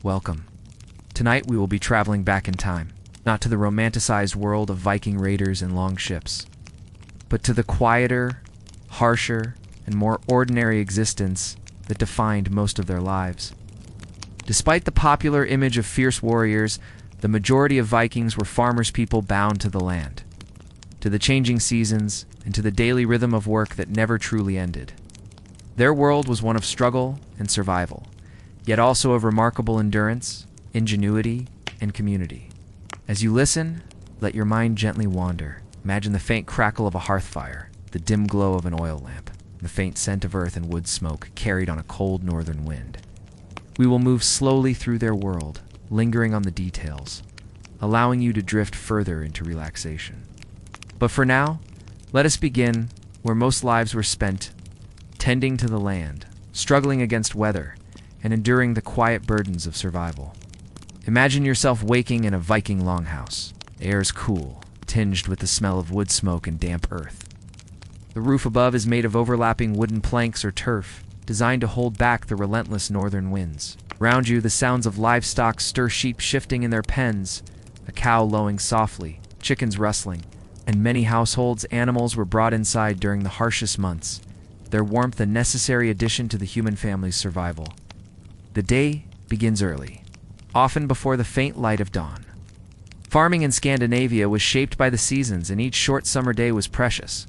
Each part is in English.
welcome. Tonight we will be traveling back in time, not to the romanticized world of Viking raiders and long ships, but to the quieter, harsher, and more ordinary existence that defined most of their lives. Despite the popular image of fierce warriors, the majority of Vikings were farmers' people bound to the land, to the changing seasons, and to the daily rhythm of work that never truly ended. Their world was one of struggle and survival, yet also of remarkable endurance, ingenuity, and community. As you listen, let your mind gently wander. Imagine the faint crackle of a hearth fire, the dim glow of an oil lamp, the faint scent of earth and wood smoke carried on a cold northern wind. We will move slowly through their world, lingering on the details, allowing you to drift further into relaxation. But for now, let us begin where most lives were spent, tending to the land, struggling against weather, and enduring the quiet burdens of survival. Imagine yourself waking in a Viking longhouse. The air is cool, tinged with the smell of wood smoke and damp earth. The roof above is made of overlapping wooden planks or turf, designed to hold back the relentless northern winds. Around you, the sounds of livestock stir, sheep shifting in their pens, a cow lowing softly, chickens rustling, and many households' animals were brought inside during the harshest months, their warmth a necessary addition to the human family's survival. The day begins early, often before the faint light of dawn. Farming in Scandinavia was shaped by the seasons, and each short summer day was precious.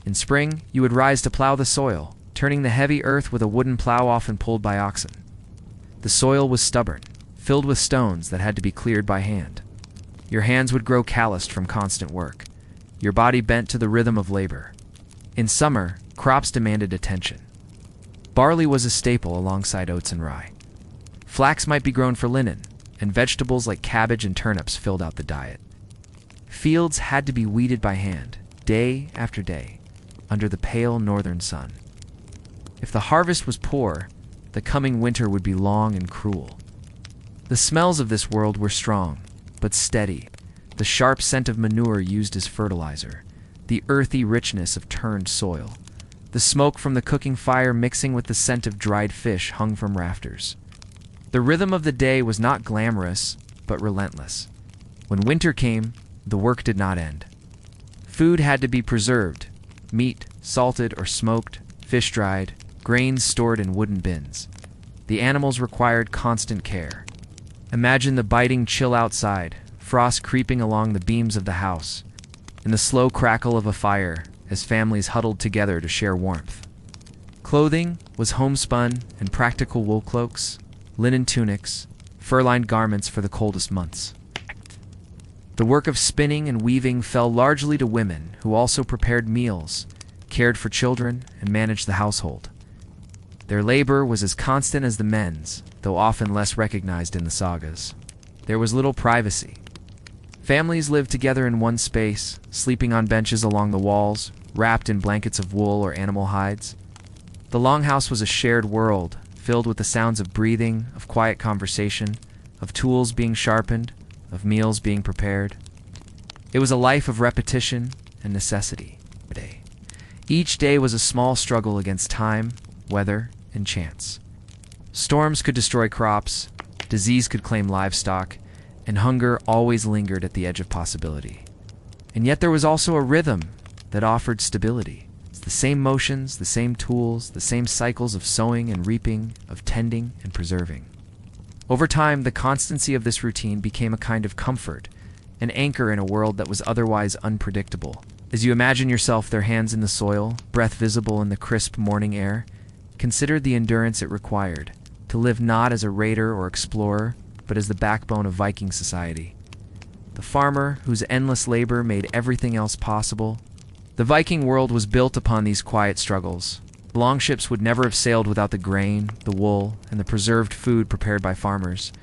In spring, you would rise to plow the soil, turning the heavy earth with a wooden plow often pulled by oxen. The soil was stubborn, filled with stones that had to be cleared by hand. Your hands would grow calloused from constant work, your body bent to the rhythm of labor. In summer, crops demanded attention. Barley was a staple alongside oats and rye. Flax might be grown for linen, and vegetables like cabbage and turnips filled out the diet. Fields had to be weeded by hand, day after day, under the pale northern sun. If the harvest was poor, the coming winter would be long and cruel. The smells of this world were strong, but steady, the sharp scent of manure used as fertilizer, the earthy richness of turned soil, the smoke from the cooking fire mixing with the scent of dried fish hung from rafters. The rhythm of the day was not glamorous, but relentless. When winter came, the work did not end. Food had to be preserved, meat salted or smoked, fish dried, grains stored in wooden bins. The animals required constant care. Imagine the biting chill outside, frost creeping along the beams of the house, and the slow crackle of a fire as families huddled together to share warmth. Clothing was homespun and practical wool cloaks, linen tunics, fur-lined garments for the coldest months. The work of spinning and weaving fell largely to women, who also prepared meals, cared for children, and managed the household. Their labor was as constant as the men's, though often less recognized in the sagas. There was little privacy. Families lived together in one space, sleeping on benches along the walls, wrapped in blankets of wool or animal hides. The longhouse was a shared world, filled with the sounds of breathing, of quiet conversation, of tools being sharpened, of meals being prepared. It was a life of repetition and necessity. Each day was a small struggle against time, weather, and chance. Storms could destroy crops, disease could claim livestock, and hunger always lingered at the edge of possibility. And yet there was also a rhythm that offered stability. It's the same motions, the same tools, the same cycles of sowing and reaping, of tending and preserving. Over time, the constancy of this routine became a kind of comfort, an anchor in a world that was otherwise unpredictable. As you imagine yourself, their hands in the soil, breath visible in the crisp morning air, consider the endurance it required to live not as a raider or explorer, but as the backbone of Viking society. The farmer, whose endless labor made everything else possible. The Viking world was built upon these quiet struggles. Longships would never have sailed without the grain, the wool, and the preserved food prepared by farmers.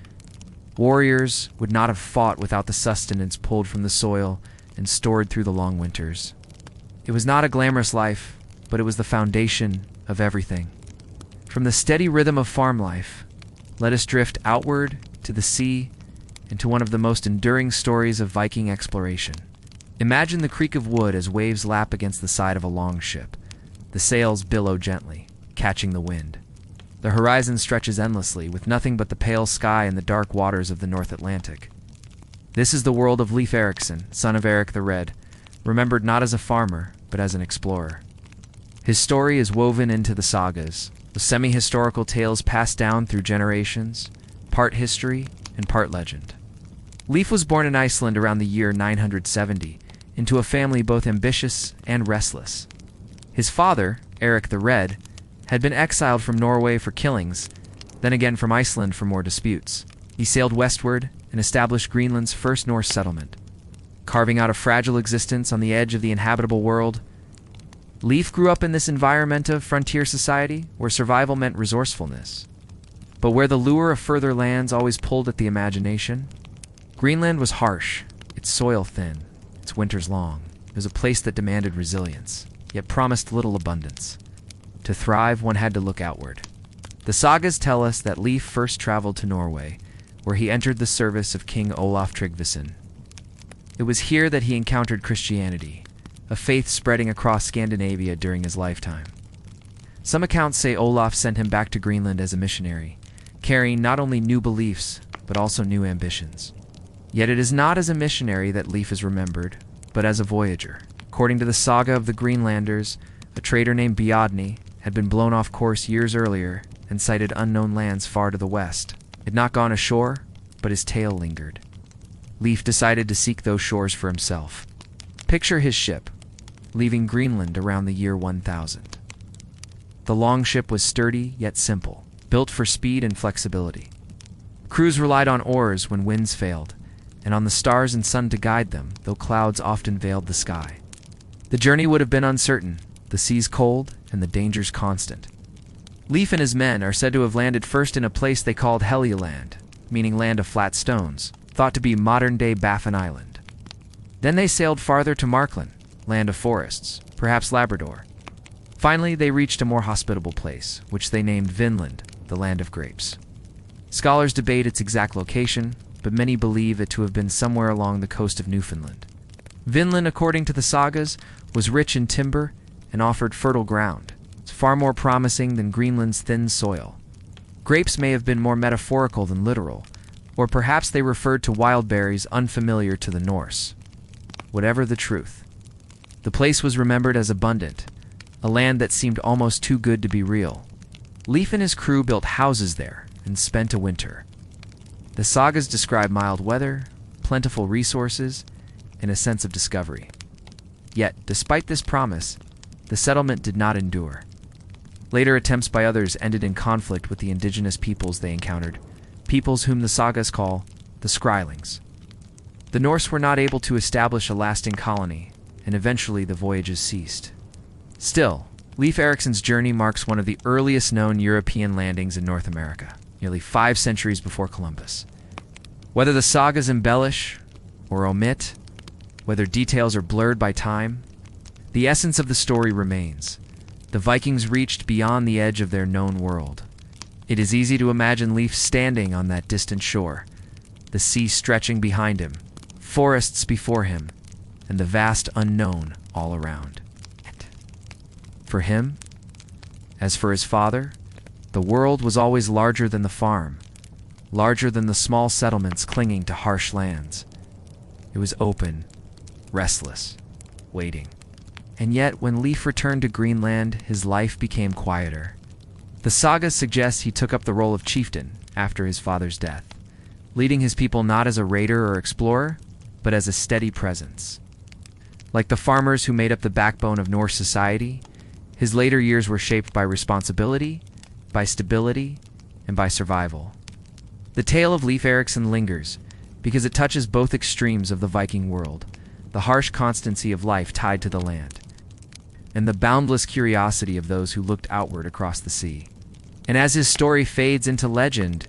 Warriors would not have fought without the sustenance pulled from the soil and stored through the long winters. It was not a glamorous life, but it was the foundation of everything. From the steady rhythm of farm life, let us drift outward to the sea and to one of the most enduring stories of Viking exploration. Imagine the creak of wood as waves lap against the side of a long ship. The sails billow gently, catching the wind. The horizon stretches endlessly, with nothing but the pale sky and the dark waters of the North Atlantic. This is the world of Leif Erikson, son of Eric the Red, remembered not as a farmer, but as an explorer. His story is woven into the sagas, with semi-historical tales passed down through generations, part history and part legend. Leif was born in Iceland around the year 970, into a family both ambitious and restless. His father, Eric the Red, had been exiled from Norway for killings, then again from Iceland for more disputes. He sailed westward and established Greenland's first Norse settlement. Carving out a fragile existence on the edge of the inhabitable world, Leif grew up in this environment of frontier society where survival meant resourcefulness. But where the lure of further lands always pulled at the imagination, Greenland was harsh, its soil thin, its winters long. It was a place that demanded resilience, yet promised little abundance. To thrive, one had to look outward. The sagas tell us that Leif first traveled to Norway, where he entered the service of King Olaf Tryggvason. It was here that he encountered Christianity, a faith spreading across Scandinavia during his lifetime. Some accounts say Olaf sent him back to Greenland as a missionary, carrying not only new beliefs, but also new ambitions. Yet it is not as a missionary that Leif is remembered, but as a voyager. According to the saga of the Greenlanders, a trader named Bjodni had been blown off course years earlier and sighted unknown lands far to the west. He had not gone ashore, but his tale lingered. Leif decided to seek those shores for himself. Picture his ship, leaving Greenland around the year 1000. The longship was sturdy yet simple, built for speed and flexibility. Crews relied on oars when winds failed, and on the stars and sun to guide them, though clouds often veiled the sky. The journey would have been uncertain, the seas cold, and the dangers constant. Leif and his men are said to have landed first in a place they called Helgeland, meaning land of flat stones, thought to be modern-day Baffin Island. Then they sailed farther to Markland, land of forests, perhaps Labrador. Finally, they reached a more hospitable place, which they named Vinland, the land of grapes. Scholars debate its exact location, but many believe it to have been somewhere along the coast of Newfoundland. Vinland, according to the sagas, was rich in timber and offered fertile ground. It's far more promising than Greenland's thin soil. Grapes may have been more metaphorical than literal, or perhaps they referred to wild berries unfamiliar to the Norse. Whatever the truth, the place was remembered as abundant, a land that seemed almost too good to be real. Leif and his crew built houses there and spent a winter. The sagas describe mild weather, plentiful resources, and a sense of discovery. Yet, despite this promise, the settlement did not endure. Later attempts by others ended in conflict with the indigenous peoples they encountered, peoples whom the sagas call the Skrælings. The Norse were not able to establish a lasting colony, and eventually the voyages ceased. Still, Leif Erikson's journey marks one of the earliest known European landings in North America, nearly 5 centuries before Columbus. Whether the sagas embellish or omit, whether details are blurred by time, the essence of the story remains. The Vikings reached beyond the edge of their known world. It is easy to imagine Leif standing on that distant shore, the sea stretching behind him, forests before him, and the vast unknown all around. For him, as for his father, the world was always larger than the farm, larger than the small settlements clinging to harsh lands. It was open, restless, waiting. And yet, when Leif returned to Greenland, his life became quieter. The saga suggests he took up the role of chieftain after his father's death, leading his people not as a raider or explorer, but as a steady presence. Like the farmers who made up the backbone of Norse society, his later years were shaped by responsibility, by stability, and by survival. The tale of Leif Erikson lingers because it touches both extremes of the Viking world, the harsh constancy of life tied to the land, and the boundless curiosity of those who looked outward across the sea. And as his story fades into legend,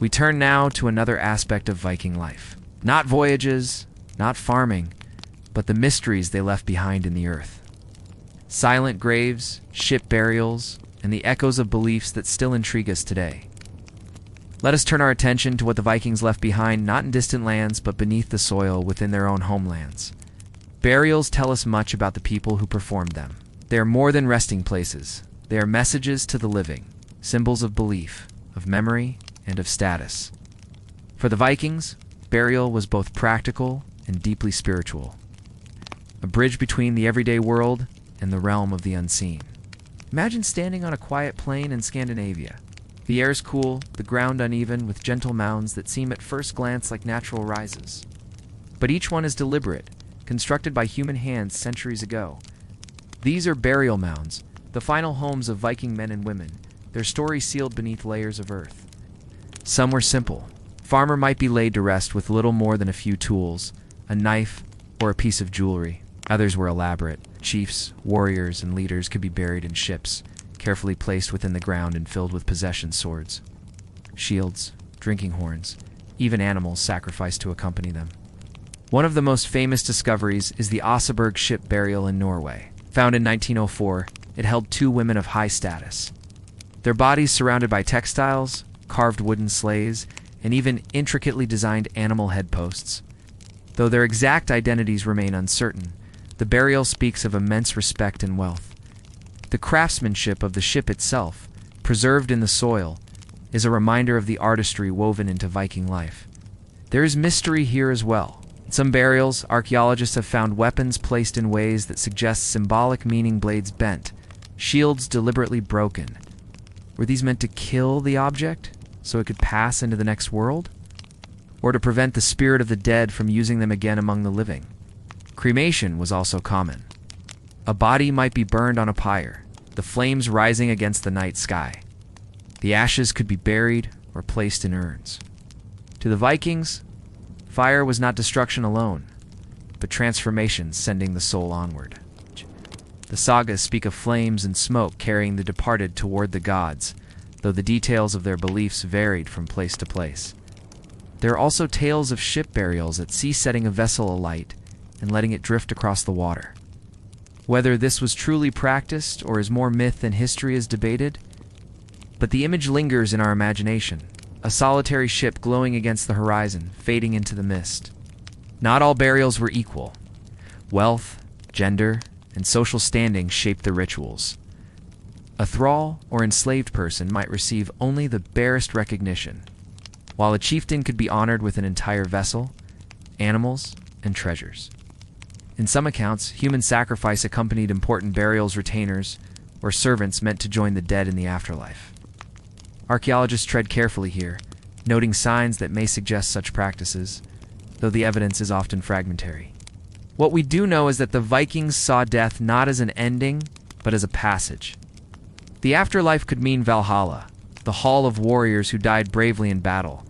we turn now to another aspect of Viking life. Not voyages, not farming, but the mysteries they left behind in the earth. Silent graves, ship burials, and the echoes of beliefs that still intrigue us today. Let us turn our attention to what the Vikings left behind, not in distant lands, but beneath the soil within their own homelands. Burials tell us much about the people who performed them. They are more than resting places. They are messages to the living. symbols of belief, of memory, and of status. For the Vikings, burial was both practical and deeply spiritual, a bridge between the everyday world and the realm of the unseen. Imagine standing on a quiet plain in Scandinavia. The air is cool, the ground uneven, with gentle mounds that seem at first glance like natural rises. But each one is deliberate, constructed by human hands centuries ago. These are burial mounds, the final homes of Viking men and women, their story sealed beneath layers of earth. Some were simple. Farmer might be laid to rest with little more than a few tools, a knife, or a piece of jewelry. Others were elaborate. Chiefs, warriors, and leaders could be buried in ships, carefully placed within the ground and filled with possession swords, shields, drinking horns, even animals sacrificed to accompany them. One of the most famous discoveries is the Oseberg ship burial in Norway. Found in 1904, it held 2 women of high status. Their bodies surrounded by textiles, carved wooden sleighs, and even intricately designed animal headposts. Though their exact identities remain uncertain, the burial speaks of immense respect and wealth. The craftsmanship of the ship itself, preserved in the soil, is a reminder of the artistry woven into Viking life. There is mystery here as well. In some burials, archaeologists have found weapons placed in ways that suggest symbolic meaning: blades bent, shields deliberately broken. Were these meant to kill the object so it could pass into the next world? Or to prevent the spirit of the dead from using them again among the living? Cremation was also common. A body might be burned on a pyre, the flames rising against the night sky. The ashes could be buried or placed in urns. To the Vikings, fire was not destruction alone, but transformation sending the soul onward. The sagas speak of flames and smoke carrying the departed toward the gods, though the details of their beliefs varied from place to place. There are also tales of ship burials at sea, setting a vessel alight and letting it drift across the water. Whether this was truly practiced or is more myth than history is debated, but the image lingers in our imagination, a solitary ship glowing against the horizon, fading into the mist. Not all burials were equal. Wealth, gender, and social standing shaped the rituals. A thrall or enslaved person might receive only the barest recognition, while a chieftain could be honored with an entire vessel, animals, and treasures. In some accounts, human sacrifice accompanied important burials, retainers, or servants meant to join the dead in the afterlife. Archaeologists tread carefully here, noting signs that may suggest such practices, though the evidence is often fragmentary. What we do know is that the Vikings saw death not as an ending, but as a passage. The afterlife could mean Valhalla, the hall of warriors who died bravely in battle.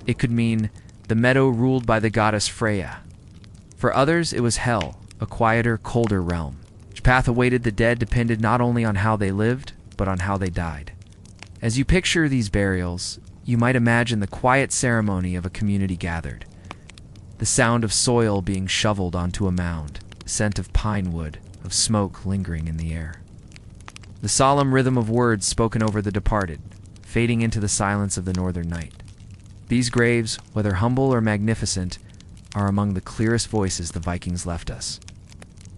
It could mean the meadow ruled by the goddess Freya. For others, it was hell, a quieter, colder realm. Which path awaited the dead depended not only on how they lived, but on how they died. As you picture these burials, you might imagine the quiet ceremony of a community gathered. The sound of soil being shoveled onto a mound, the scent of pine wood, of smoke lingering in the air. The solemn rhythm of words spoken over the departed, fading into the silence of the northern night. These graves, whether humble or magnificent, are among the clearest voices the Vikings left us.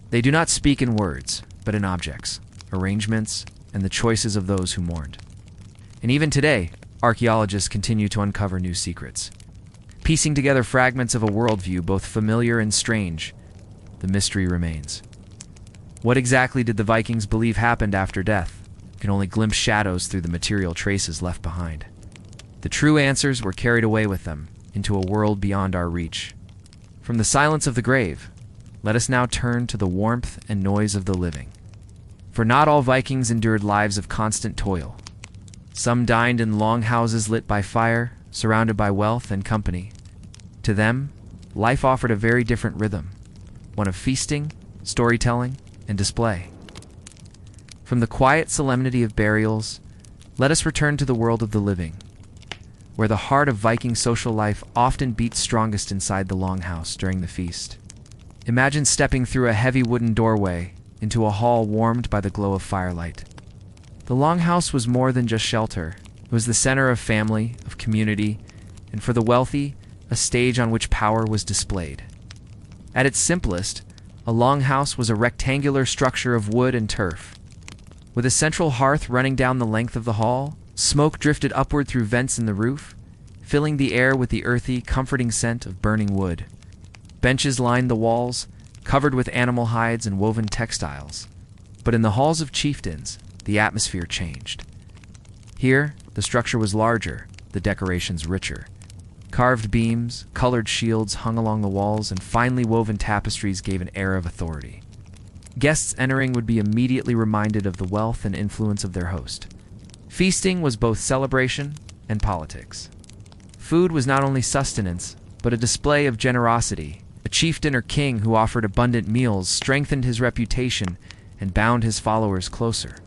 They do not speak in words, but in objects, arrangements, and the choices of those who mourned. And even today, archaeologists continue to uncover new secrets. Piecing together fragments of a worldview both familiar and strange, the mystery remains. What exactly did the Vikings believe happened after death? We can only glimpse shadows through the material traces left behind. The true answers were carried away with them into a world beyond our reach. From the silence of the grave, let us now turn to the warmth and noise of the living. For not all Vikings endured lives of constant toil. Some dined in long houses lit by fire, surrounded by wealth and company. To them, life offered a very different rhythm, one of feasting, storytelling, and display. From the quiet solemnity of burials, let us return to the world of the living, where the heart of Viking social life often beats strongest inside the longhouse during the feast. Imagine stepping through a heavy wooden doorway into a hall warmed by the glow of firelight. The longhouse was more than just shelter. It was the center of family, of community, and for the wealthy, a stage on which power was displayed. At its simplest, a longhouse was a rectangular structure of wood and turf. With a central hearth running down the length of the hall, smoke drifted upward through vents in the roof, filling the air with the earthy, comforting scent of burning wood. Benches lined the walls, covered with animal hides and woven textiles. But in the halls of chieftains, the atmosphere changed. Here, the structure was larger, the decorations richer. Carved beams, colored shields hung along the walls, and finely woven tapestries gave an air of authority. Guests entering would be immediately reminded of the wealth and influence of their host. Feasting was both celebration and politics. Food was not only sustenance, but a display of generosity. A chieftain or king who offered abundant meals strengthened his reputation and bound his followers closer.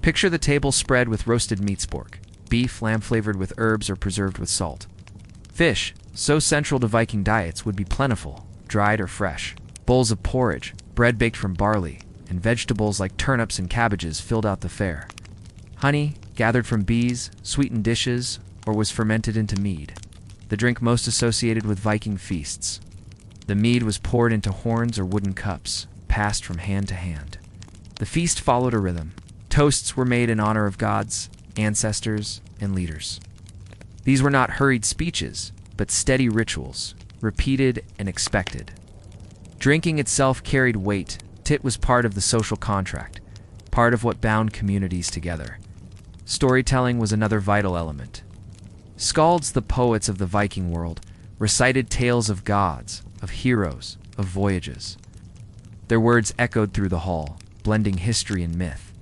Picture the table spread with roasted meat spork, beef, lamb flavored with herbs or preserved with salt. Fish, so central to Viking diets, would be plentiful, dried or fresh. Bowls of porridge, bread baked from barley, and vegetables like turnips and cabbages filled out the fare. Honey, gathered from bees, sweetened dishes, or was fermented into mead, the drink most associated with Viking feasts. The mead was poured into horns or wooden cups, passed from hand to hand. The feast followed a rhythm. Toasts were made in honor of gods, ancestors, and leaders. These were not hurried speeches, but steady rituals, repeated and expected. Drinking itself carried weight. Tit was part of the social contract, part of what bound communities together. Storytelling was another vital element. Skalds, the poets of the Viking world, recited tales of gods, of heroes, of voyages. Their words echoed through the hall, blending history and myth.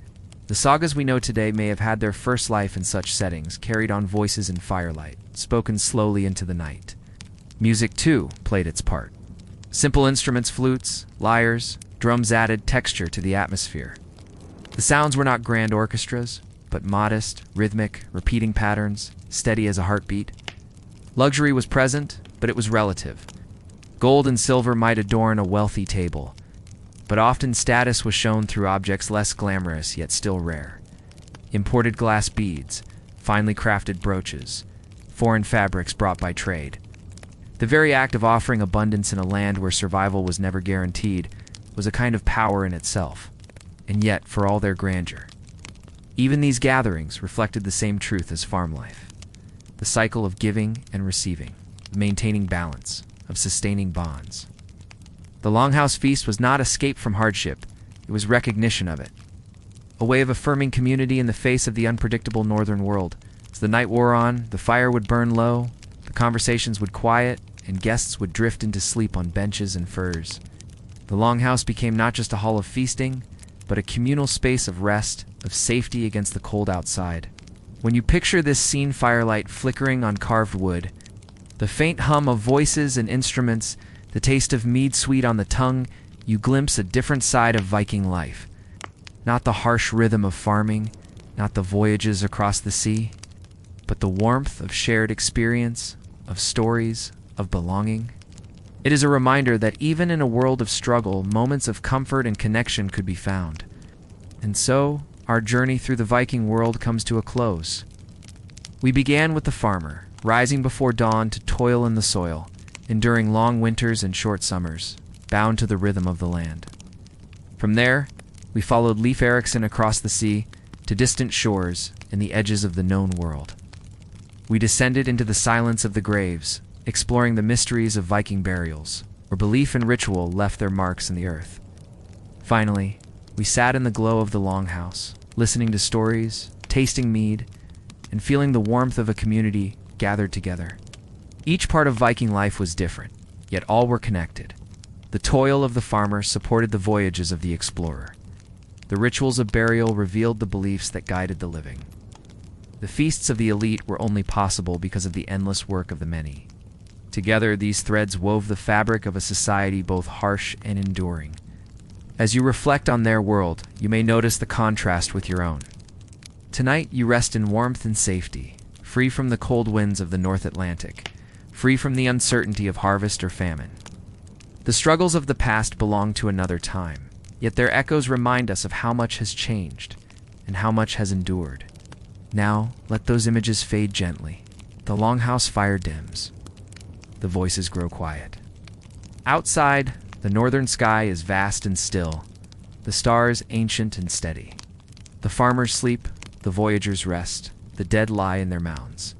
The sagas we know today may have had their first life in such settings, carried on voices in firelight, spoken slowly into the night. Music, too, played its part. Simple instruments, flutes, lyres, drums added texture to the atmosphere. The sounds were not grand orchestras, but modest, rhythmic, repeating patterns, steady as a heartbeat. Luxury was present, but it was relative. Gold and silver might adorn a wealthy table, but often status was shown through objects less glamorous yet still rare. Imported glass beads, finely crafted brooches, foreign fabrics brought by trade. The very act of offering abundance in a land where survival was never guaranteed was a kind of power in itself, and yet, for all their grandeur, even these gatherings reflected the same truth as farm life. The cycle of giving and receiving, of maintaining balance, of sustaining bonds. The Longhouse Feast was not escape from hardship, it was recognition of it. A way of affirming community in the face of the unpredictable northern world. As the night wore on, the fire would burn low, the conversations would quiet, and guests would drift into sleep on benches and furs. The Longhouse became not just a hall of feasting, but a communal space of rest, of safety against the cold outside. When you picture this scene, firelight flickering on carved wood, the faint hum of voices and instruments, the taste of mead sweet on the tongue, you glimpse a different side of Viking life. Not the harsh rhythm of farming, not the voyages across the sea, but the warmth of shared experience, of stories, of belonging. It is a reminder that even in a world of struggle, moments of comfort and connection could be found. And so, our journey through the Viking world comes to a close. We began with the farmer, rising before dawn to toil in the soil, enduring long winters and short summers, bound to the rhythm of the land. From there, we followed Leif Erikson across the sea to distant shores and the edges of the known world. We descended into the silence of the graves, exploring the mysteries of Viking burials, where belief and ritual left their marks in the earth. Finally, we sat in the glow of the Longhouse, listening to stories, tasting mead, and feeling the warmth of a community gathered together. Each part of Viking life was different, yet all were connected. The toil of the farmer supported the voyages of the explorer. The rituals of burial revealed the beliefs that guided the living. The feasts of the elite were only possible because of the endless work of the many. Together, these threads wove the fabric of a society both harsh and enduring. As you reflect on their world, you may notice the contrast with your own. Tonight, you rest in warmth and safety, free from the cold winds of the North Atlantic, free from the uncertainty of harvest or famine. The struggles of the past belong to another time, yet their echoes remind us of how much has changed and how much has endured. Now, let those images fade gently. The Longhouse fire dims. The voices grow quiet. Outside, the northern sky is vast and still, the stars ancient and steady. The farmers sleep, the voyagers rest, the dead lie in their mounds.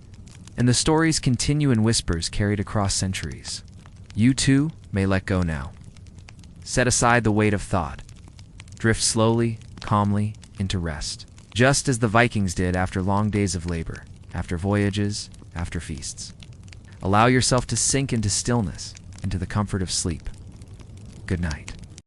And the stories continue in whispers carried across centuries. You too may let go now. Set aside the weight of thought. Drift slowly, calmly, into rest. Just as the Vikings did after long days of labor, after voyages, after feasts. Allow yourself to sink into stillness, into the comfort of sleep. Good night.